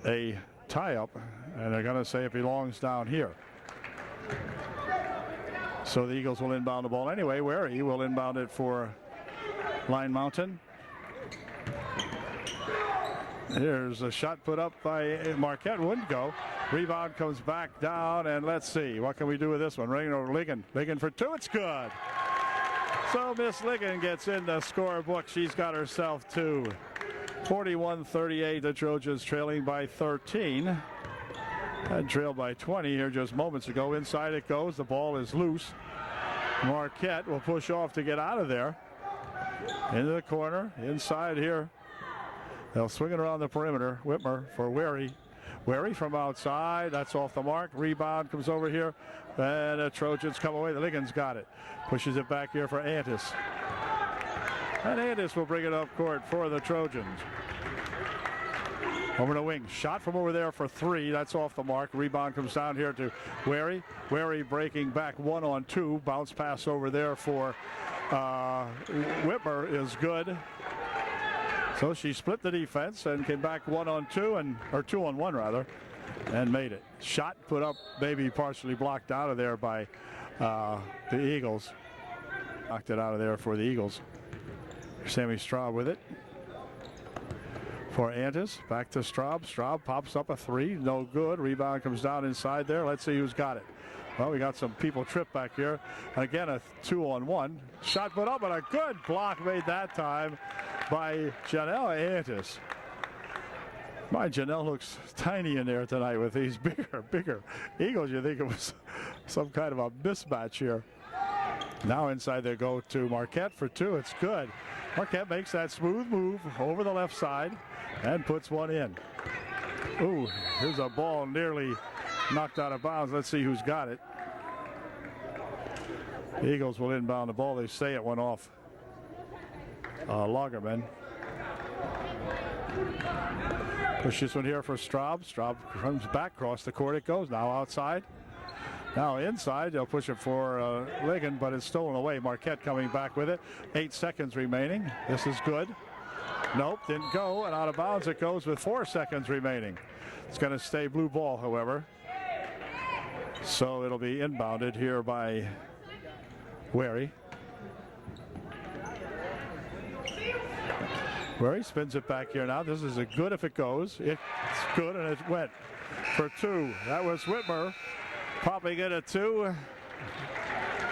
a tie-up, and they're going to say it belongs down here. So the Eagles will inbound the ball anyway. Wary will inbound it for Line Mountain. Here's a shot put up by Marquette. Wouldn't go. Rebound comes back down, and let's see. What can we do with this one? Ligon. Ligon for two. It's good. So Miss Ligon gets in the scorebook. She's got herself two. 41-38. The Trojans trailing by 13. Had trailed by 20 here just moments ago. Inside it goes. The ball is loose. Marquette will push off to get out of there. Into the corner. Inside here. They'll swing it around the perimeter. Whitmer for Wary. Wary from outside. That's off the mark. Rebound comes over here. And the Trojans come away. The Ligon's got it. Pushes it back here for Antis. And Antis will bring it up court for the Trojans. Over the wing. Shot from over there for three. That's off the mark. Rebound comes down here to Wary. Wary breaking back 1-on-2. Bounce pass over there for Whitmer is good. So she split the defense and came back 1-on-2 or 2-on-1 rather, and made it. Shot put up, maybe partially blocked out of there by the Eagles. Knocked it out of there for the Eagles. Sammy Straub with it. For Antis, back to Straub. Straub pops up a three, no good. Rebound comes down inside there. Let's see who's got it. Well, we got some people tripped back here. And again, a 2-on-1. Shot put up, and a good block made that time by Janelle Antis. My Janelle looks tiny in there tonight with these bigger Eagles. You think it was some kind of a mismatch here. Now inside they go to Marquette for two. It's good. Marquette makes that smooth move over the left side and puts one in. Ooh, here's a ball nearly knocked out of bounds. Let's see who's got it. The Eagles will inbound the ball. They say it went off Lagerman. Push this one here for Straub. Straub comes back across the court. It goes now outside. Now inside, they'll push it for Ligon, but it's stolen away. Marquette coming back with it. 8 seconds remaining. This is good. Nope, didn't go, and out of bounds it goes with 4 seconds remaining. It's going to stay blue ball, however. So it'll be inbounded here by Wary. Wary spins it back here now. This is a good if it goes. It's good, and it went for two. That was Whitmer popping in at two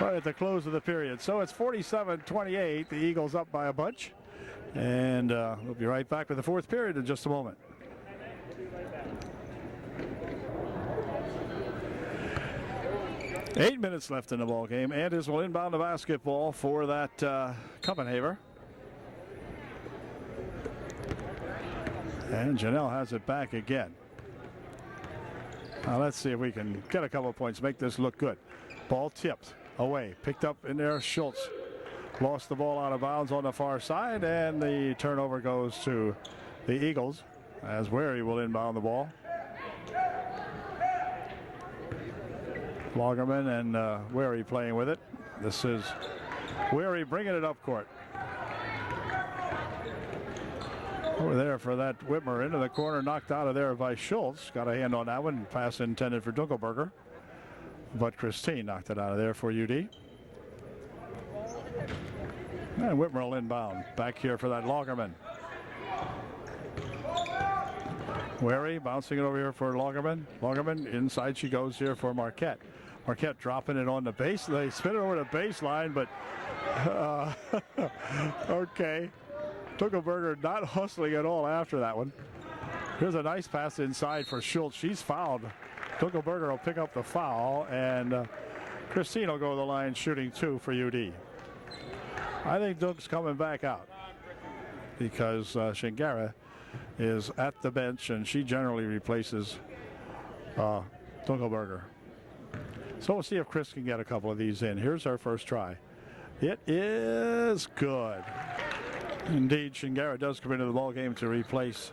right at the close of the period. So it's 47-28. The Eagles up by a bunch. And we'll be right back with the fourth period in just a moment. Eight minutes left in the ball game. Anders will inbound the basketball for that Copenhaver. And Janelle has it back again. Now let's see if we can get a couple of points, make this look good. Ball tipped away, picked up in there. Schultz lost the ball out of bounds on the far side, and the turnover goes to the Eagles as Wary will inbound the ball. Lagerman and Wary playing with it. This is Wary bringing it up court. Over there for that Whitmer into the corner, knocked out of there by Schultz. Got a hand on that one. Pass intended for Dunkelberger. But Christine knocked it out of there for UD. And Whitmer will inbound. Back here for that Lagerman. Wary bouncing it over here for Lagerman. Lagerman inside she goes here for Marquette. Marquette dropping it on the base. They spin it over the baseline, but okay. Dunkelberger not hustling at all after that one. Here's a nice pass inside for Schultz. She's fouled. Dunkelberger will pick up the foul, and Christine will go to the line shooting 2 for UD. I think Dunk's coming back out because Shingara is at the bench, and she generally replaces Dunkelberger. So we'll see if Chris can get a couple of these in. Here's our first try. It is good. Indeed, Shingara does come into the ball game to replace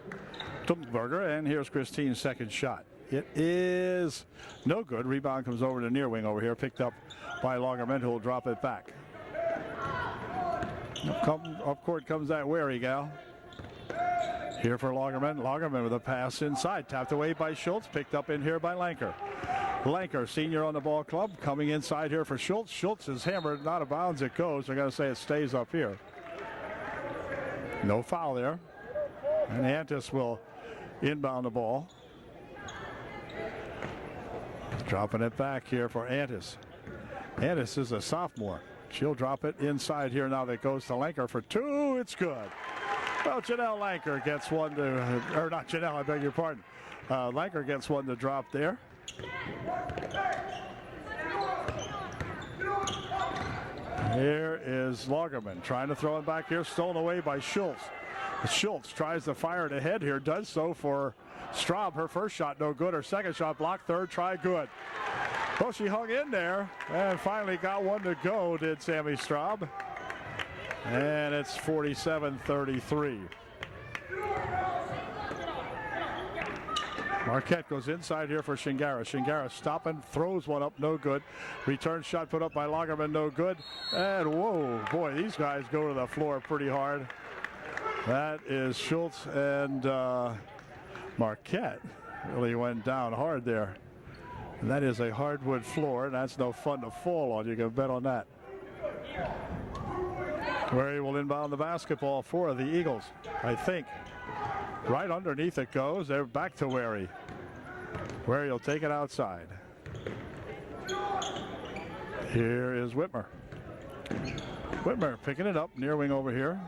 Dunkelberger, and here's Christine's second shot. It is no good. Rebound comes over to near wing over here, picked up by Lagerman, who will drop it back. Up court comes that wary gal. Here for Lagerman. Lagerman with a pass inside, tapped away by Schultz, picked up in here by Lanker. Lanker, senior on the ball club, coming inside here for Schultz. Schultz is hammered, not out of bounds. It goes. They're going to say it stays up here. No foul there. And Antis will inbound the ball. Dropping it back here for Antis. Antis is a sophomore. She'll drop it inside here now. That goes to Lanker for 2. It's good. Well, Janelle Lanker gets one to, or not Janelle, I beg your pardon. Lanker gets one to drop there. Here is Lagerman trying to throw it back here, stolen away by Schultz. Schultz tries to fire it ahead here, does so for Straub. Her first shot no good, her second shot blocked, third try good. Well, she hung in there and finally got one to go, did Sammy Straub. And it's 47-33. Marquette goes inside here for Shingara. Shingara stopping, throws one up, no good. Return shot put up by Lagerman, no good. And whoa, boy, these guys go to the floor pretty hard. That is Schultz and Marquette really went down hard there. And that is a hardwood floor, and that's no fun to fall on. You can bet on that. Where he will inbound the basketball for the Eagles, I think. Right underneath it goes. They're back to Wary. Wary will take it outside. Here is Whitmer. Whitmer picking it up, near wing over here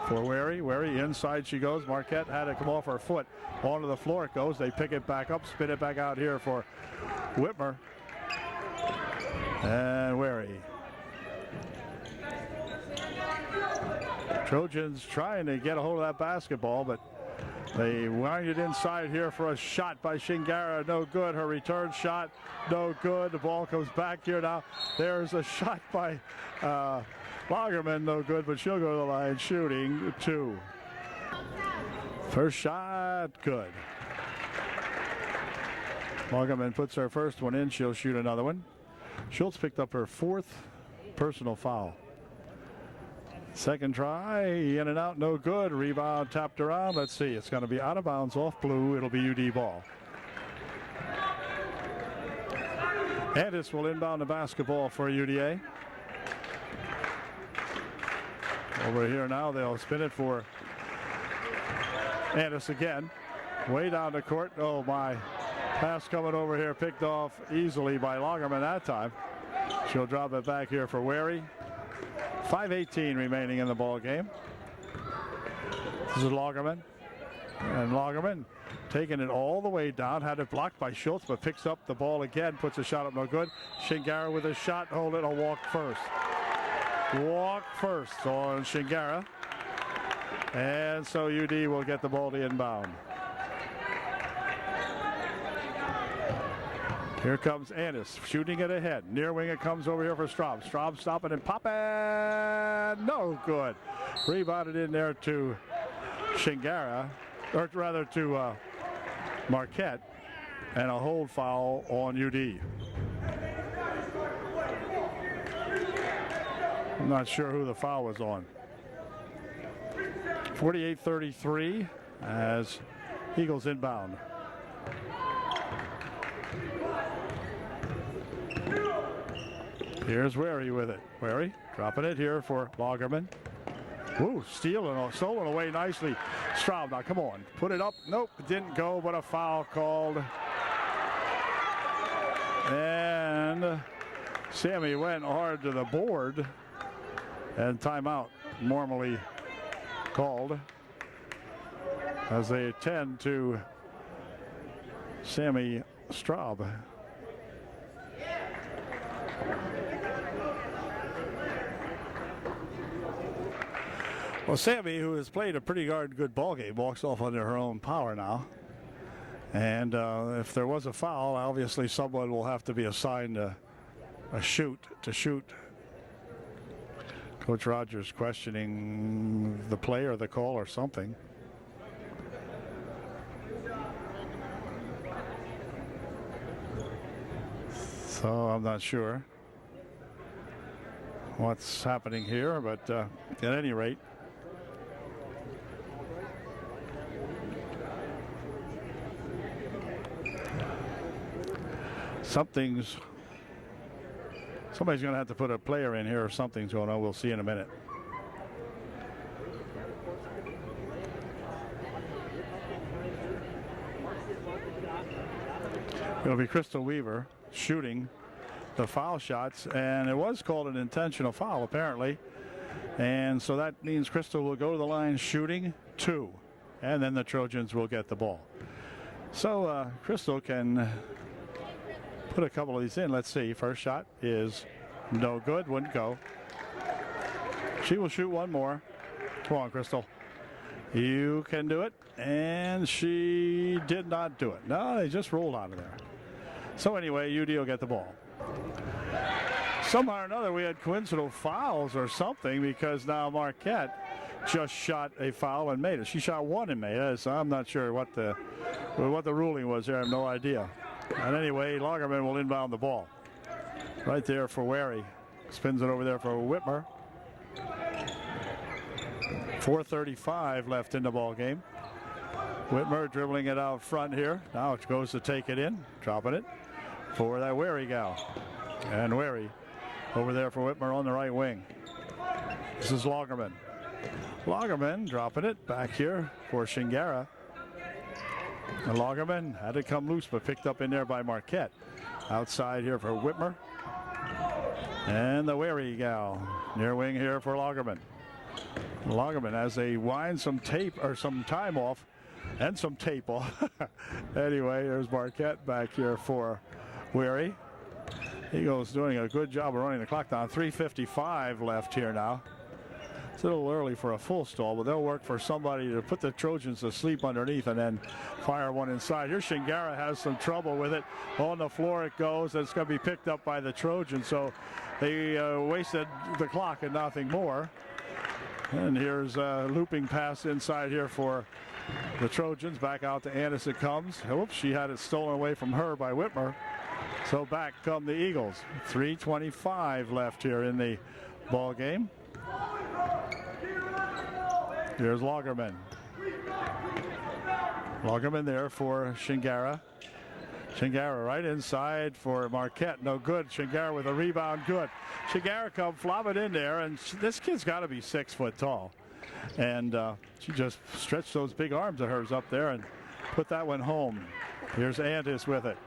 for Wary. Wary inside she goes. Marquette had to come off her foot. Onto the floor it goes. They pick it back up, spin it back out here for Whitmer. And Wary. Trojans trying to get a hold of that basketball, but they wind it inside here for a shot by Shingara. No good. Her return shot, no good. The ball comes back here now. There's a shot by Lagerman, no good, but she'll go to the line shooting 2. First shot, good. Lagerman puts her first one in. She'll shoot another one. Schultz picked up her 4th personal foul. Second try, in and out, no good. Rebound tapped around. Let's see, it's going to be out of bounds off blue. It'll be UD ball. Antis will inbound the basketball for UDA. Over here now, they'll spin it for Antis again. Way down the court. Oh my. Pass coming over here, picked off easily by Lagerman that time. She'll drop it back here for Wary. 5:18 remaining in the ball game. This is Lagerman. And Lagerman taking it all the way down. Had it blocked by Schultz, but picks up the ball again. Puts a shot up, no good. Shingara with a shot. Hold it, a walk first. Walk first on Shingara. And so UD will get the ball to inbound. Here comes Antis, shooting it ahead. Near wing it comes over here for Straub. Straub stopping and popping. No good. Rebounded in there to Shingara, or rather to Marquette. And a hold foul on UD. I'm not sure who the foul was on. 48-33 as Eagles inbound. Here's Wary with it. Wary dropping it here for Lagerman. Ooh, stealing, stolen away nicely. Straub, now come on, put it up. Nope, it didn't go, but a foul called. And Sammy went hard to the board. And timeout normally called as they attend to Sammy Straub. Well, Sammy, who has played a pretty darn good ball game, walks off under her own power now. And if there was a foul, obviously someone will have to be assigned a shoot to shoot. Coach Rogers questioning the play or the call or something. So I'm not sure what's happening here, but at any rate, somebody's going to have to put a player in here or something's going on. We'll see in a minute. It'll be Crystal Weaver shooting the foul shots, and it was called an intentional foul apparently, and so that means Crystal will go to the line shooting 2, and then the Trojans will get the ball. So Crystal can put a couple of these in. Let's see. First shot is no good. Wouldn't go. She will shoot one more. Come on, Crystal. You can do it. And she did not do it. No, they just rolled out of there. So anyway, UD will get the ball. Somehow or another, we had coincidental fouls or something, because now Marquette just shot a foul and made it. She shot one and made it. So I'm not sure what the ruling was there. I have no idea. And anyway, Lagerman will inbound the ball. Right there for Wary. Spins it over there for Whitmer. 4:35 left in the ball game. Whitmer dribbling it out front here. Now it goes to take it in. Dropping it for that Wary gal. And Wary over there for Whitmer on the right wing. This is Lagerman. Lagerman dropping it back here for Shingara. And Lagerman had to come loose, but picked up in there by Marquette. Outside here for Whitmer. And the Wary gal near wing here for Lagerman. Lagerman, as they wind some tape or some time off and some tape off. Anyway, there's Marquette back here for Wary. Eagles doing a good job of running the clock down. 3:55 left here now. It's a little early for a full stall, but they'll work for somebody to put the Trojans to sleep underneath and then fire one inside. Here Shingara has some trouble with it. On the floor it goes. It's going to be picked up by the Trojans, so they wasted the clock and nothing more. And here's a looping pass inside here for the Trojans. Back out to Andis it comes. Oops, she had it stolen away from her by Whitmer. So back come the Eagles. 3:25 left here in the ball game. Here's Lagerman. Lagerman there for Shingara. Shingara right inside for Marquette. No good. Shingara with a rebound. Good. Shingara come flop it in there, and this kid's got to be 6 foot tall. And she just stretched those big arms of hers up there and put that one home. Here's Andis with it.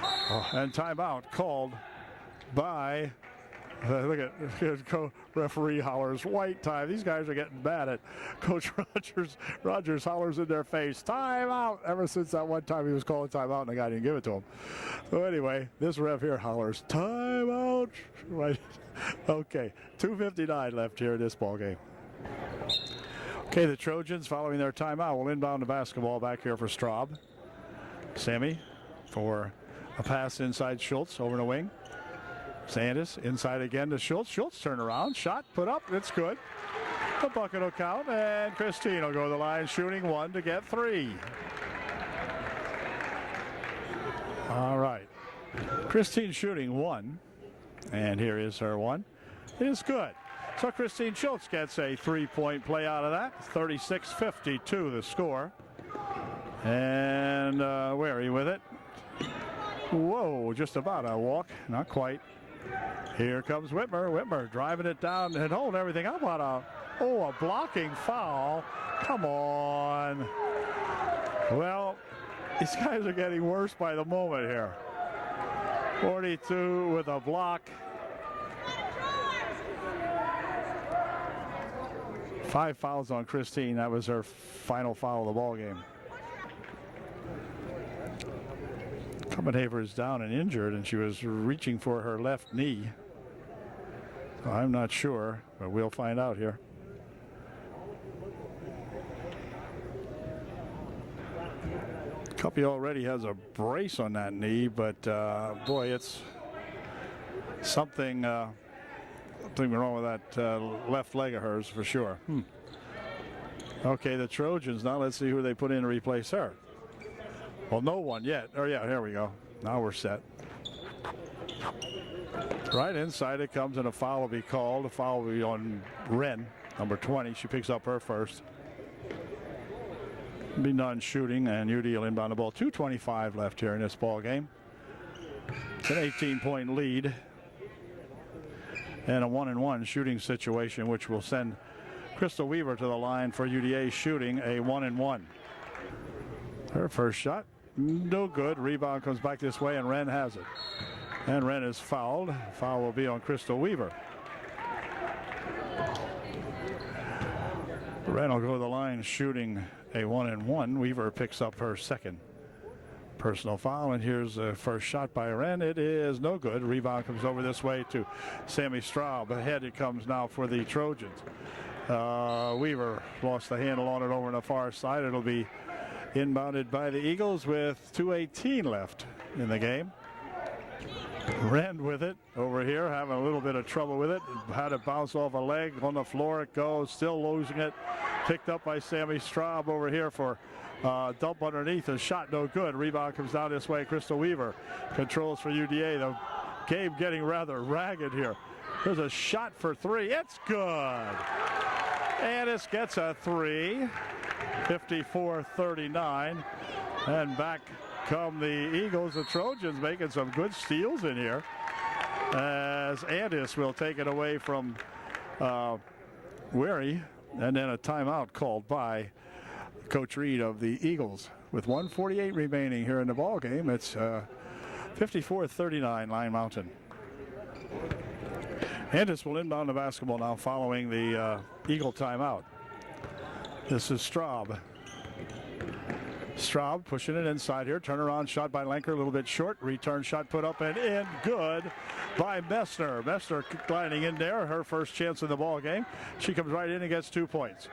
Oh, and timeout called by, look at referee hollers, white time. These guys are getting mad at Coach Rogers. Rogers hollers in their face, timeout. Ever since that one time he was calling timeout and the guy didn't give it to him. So anyway, this ref here hollers, timeout. Right. Okay, 2:59 left here in this ball game. Okay, the Trojans following their timeout will inbound the basketball back here for Straub. Sammy for a pass inside Schultz over the wing. Sandis inside again to Schultz. Schultz turn around, shot put up, it's good. The bucket will count, and Christine will go to the line shooting 1 to get 3. All right, Christine shooting 1, and here is her 1. It is good. So Christine Schultz gets a 3-point play out of that. 36-52 the score. And Wary with it. Whoa, just about a walk, not quite. Here comes Whitmer. Whitmer driving it down and holding everything. How about a blocking foul? Come on. Well, these guys are getting worse by the moment here. 42 with a block. 5 fouls on Christine. That was her final foul of the ball game. Copenhaver is down and injured, and she was reaching for her left knee. So I'm not sure, but we'll find out here. Cuppy already has a brace on that knee, but boy, it's something wrong with that left leg of hers for sure. Okay, the Trojans now. Let's see who they put in to replace her. Well, no one yet. Oh yeah, here we go. Now we're set. Right inside it comes, and a foul will be called. A foul will be on Wren, number 20. She picks up her first. Be done shooting, and UDA will inbound the ball. 2:25 left here in this ball game. It's an 18-point lead, and a 1-and-1 shooting situation, which will send Crystal Weaver to the line for UDA shooting a 1-and-1. Her first shot, no good. Rebound comes back this way, and Wren has it. And Wren is fouled. Foul will be on Crystal Weaver. Wren will go to the line shooting a 1-and-1. Weaver picks up her second personal foul, and here's the first shot by Wren. It is no good. Rebound comes over this way to Sammy Straub. Ahead it comes now for the Trojans. Weaver lost the handle on it over on the far side. It'll be inbounded by the Eagles with 2:18 left in the game. Wren with it over here, having a little bit of trouble with it. Had it bounce off a leg. On the floor it goes, still losing it. Picked up by Sammy Straub over here for dump underneath. A shot no good. Rebound comes down this way. Crystal Weaver controls for UDA. The game getting rather ragged here. There's a shot for three. It's good. Andis gets a three. 54-39. And back come the Eagles. The Trojans making some good steals in here, as Andis will take it away from Wary, and then a timeout called by Coach Reed of the Eagles. With 1:48 remaining here in the ball game, it's 54-39 Lion Mountain. Andis will inbound the basketball now following the Eagle timeout. This is Straub. Straub pushing it inside here. Turnaround shot by Lenker, a little bit short. Return shot put up and in. Good by Messner. Messner gliding in there. Her first chance in the ball game. She comes right in and gets 2 points.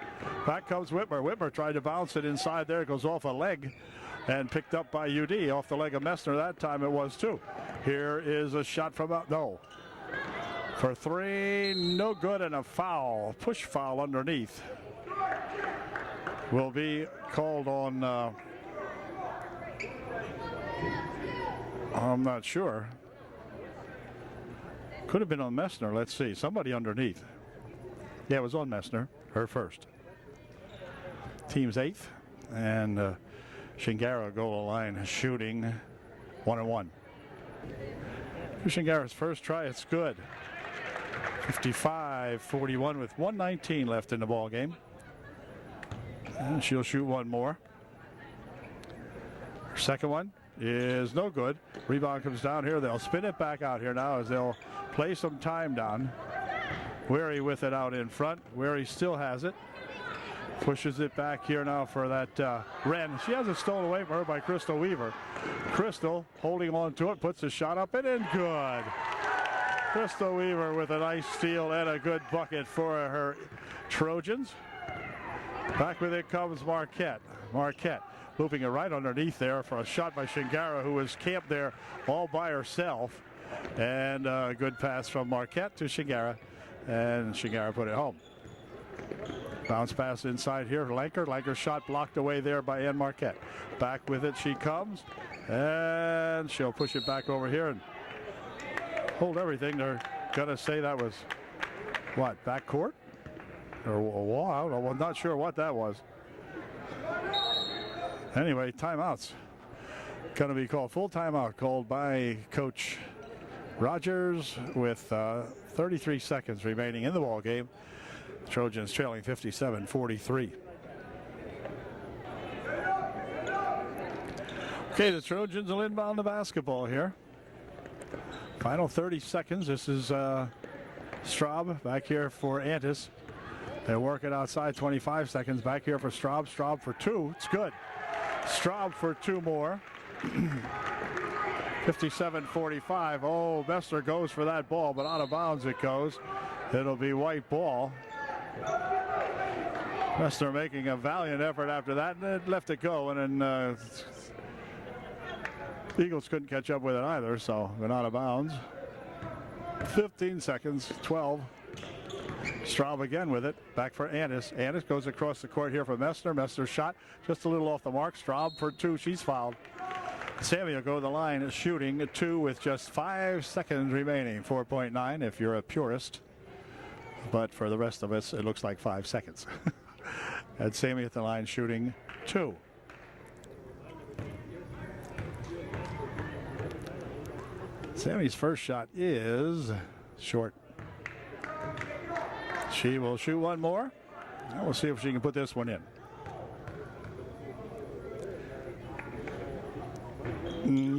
Back comes Whitmer. Whitmer tried to bounce it inside there. It goes off a leg and picked up by UD. Off the leg of Messner. That time it was too. Here is a shot from out. No. For three. No good, and a foul. Push foul underneath. Will be called on I'm not sure. Could have been on Messner. Let's see. Somebody underneath. Yeah, it was on Messner. Her first. Team's 8th. And Shingara go to the line shooting 1-and-1. Shingara's first try. It's good. 55-41 with 1:19 left in the ball game. And she'll shoot one more. Her second one is no good. Rebound comes down here. They'll spin it back out here now as they'll play some time down. Wary with it out in front. Wary still has it. Pushes it back here now for that Wren. She has it stolen away from her by Crystal Weaver. Crystal holding on to it, puts a shot up and in. Good. Crystal Weaver with a nice steal and a good bucket for her Trojans. Back with it comes Marquette. Marquette looping it right underneath there for a shot by Shingara, who was camped there all by herself. And a good pass from Marquette to Shingara. And Shingara put it home. Bounce pass inside here for Lenker. Lenker's shot blocked away there by Ann Marquette. Back with it she comes. And she'll push it back over here and hold everything. They're going to say that was, what, backcourt? Or a wall? I don't know. I'm not sure what that was. Anyway, timeouts going to be called. Full timeout called by Coach Rogers with 33 seconds remaining in the ball game. Trojans trailing 57-43. Okay, the Trojans will inbound the basketball here. Final 30 seconds. This is Straub back here for Andis. They're working outside, 25 seconds. Back here for Straub. Straub for 2. It's good. Straub for 2 more. 57-45. Oh, Messner goes for that ball, but out of bounds it goes. It'll be white ball. Messner making a valiant effort after that, and it left it go, and then Eagles couldn't catch up with it either, so went out of bounds. 15 seconds, 12. Straub again with it. Back for Annis. Annis goes across the court here for Messner. Messner's shot just a little off the mark. Straub for 2. She's fouled. Sammy will go to the line shooting 2 with just 5 seconds remaining. 4.9 if you're a purist. But for the rest of us, it looks like 5 seconds. And Sammy at the line shooting 2. Sammy's first shot is short. She will shoot one more. And we'll see if she can put this one in.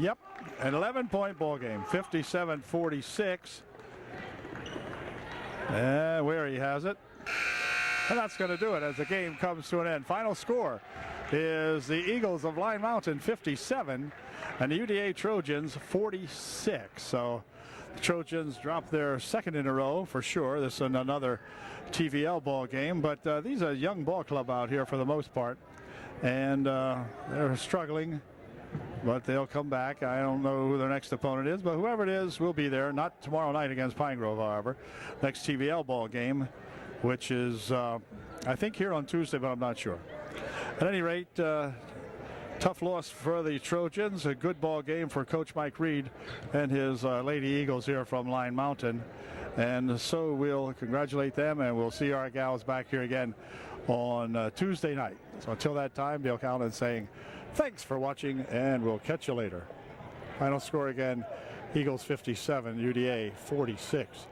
Yep, an 11-point ball game, 57-46. And where he has it. And that's going to do it as the game comes to an end. Final score is the Eagles of Lyon Mountain 57 and the UDA Trojans 46. So the Trojans dropped their second in a row for sure. This is another TVL ball game, but these are a young ball club out here for the most part, and they're struggling, but they'll come back. I don't know who their next opponent is, but whoever it is will be there. Not tomorrow night against Pine Grove, however. Next TVL ball game, which is I think here on Tuesday, but I'm not sure. At any rate, tough loss for the Trojans. A good ball game for Coach Mike Reed and his Lady Eagles here from Lyon Mountain. And so we'll congratulate them, and we'll see our gals back here again on Tuesday night. So until that time, Dale Callan saying thanks for watching, and we'll catch you later. Final score again, Eagles 57, UDA 46.